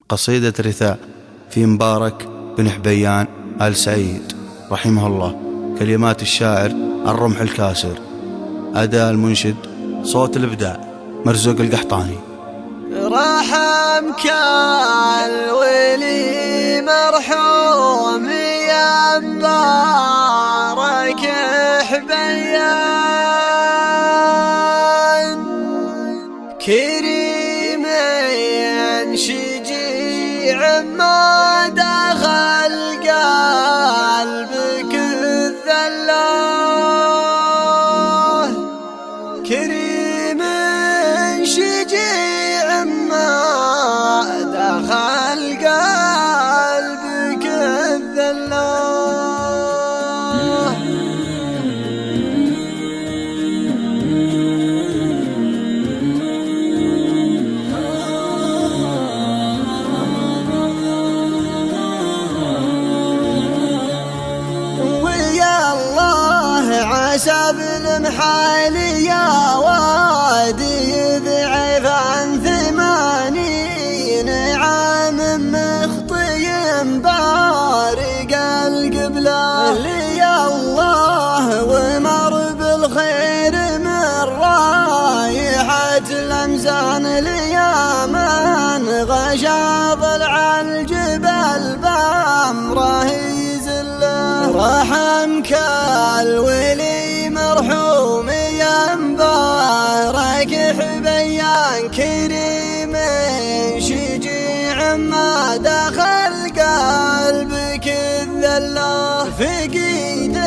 قصيدة رثاء في مبارك بن حبيان آل سعيد رحمه الله. كلمات الشاعر الرمح الكاسر. أداء المنشد صوت الإبداع مرزوق القحطاني. رحمك الولي مرحوم يا مبارك حبيان، كريم شجيع ما دخل قلبك الذلاه، كريم شجيع ما دخل قلبك الذلاه. ويا الله عسى بالمحال يا وادي يضعف عن 80 عام مخطي بارق القبلة. ليا الله ومر بالخير من رايحة الأمزان، ليا من غشا ضلع الجبل بأمره يزله. رحمك الولي مرحوم يا مبارك حبيان، كريم شجيع ما دخل قلبك الذلة. فقيد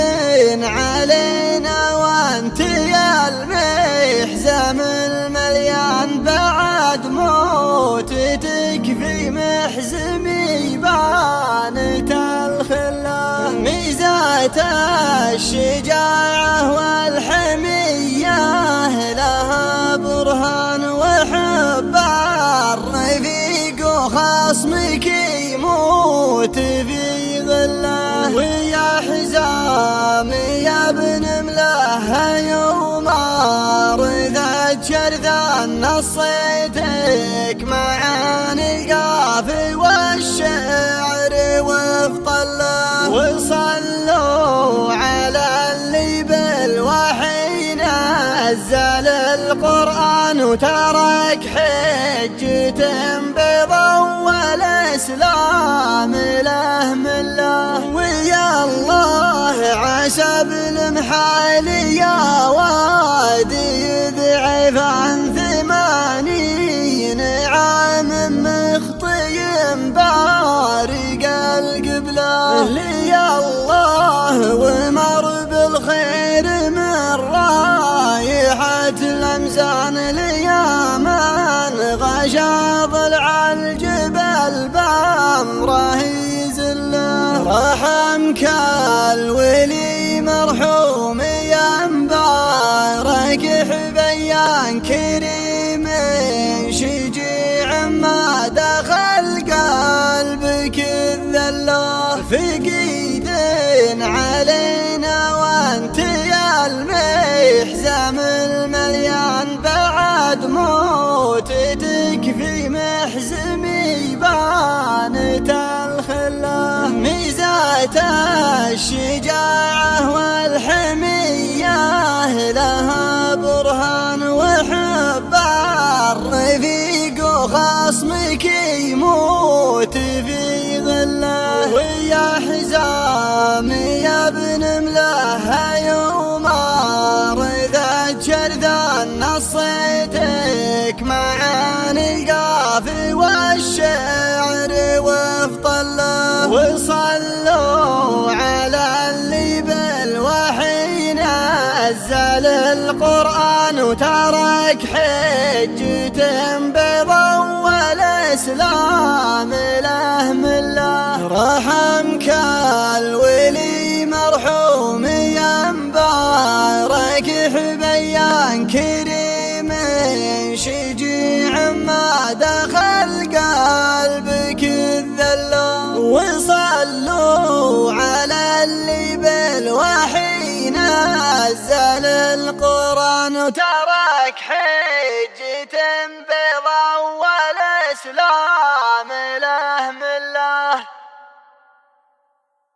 علينا وانت يا المحزم المليان، بعد موتتك في محزمي بانت الخلة. ميزات الشجاعة والحمية لها برهان، وحب الرفيق وخصمك يموت في ظله. ويا حزام يا ابن ملاه يوم رثت شرذان، نصيتك معاني القافي والشعر وفطله. وصلوا على اللي بالوحي نزل القرآن، وترك حجة بيضا والإسلام له مله. ويا الله عسى بالمحال يا وادي يضعف عن 80 عام مخطي بارق القبلة. ليا الله ومر بالخير من رايحة الأمزان، ليا من غشا ضلع الجبل بأمره يزله. رحمك الولي مرحوم يا مبارك حبيان، كريم شجيع ما دخل قلبك الذلة. فقيد علينا وانت يا المحزم المليان، بعد موتتك في محزمي بانت الخلة. ميزات الشجاعة والحمية لها برهان، وحب الرفيق وخصمك يموت في ظله. ويا حزام يا ابن ملاه يوم رثت شرذان، نصيتك معاني القافي والشعر وفطله. وصلوا على اللي بالوحي نزل القرآن، وترك حجة بيضا والإسلام له مله. رحمك الولي مرحوم يا مبارك حبيان، كريم شجيع ما دخل قلبك الذلة. وصلوا على اللي بالوحي نزل القرآن، وترك حجة بيضا والإسلام له الله.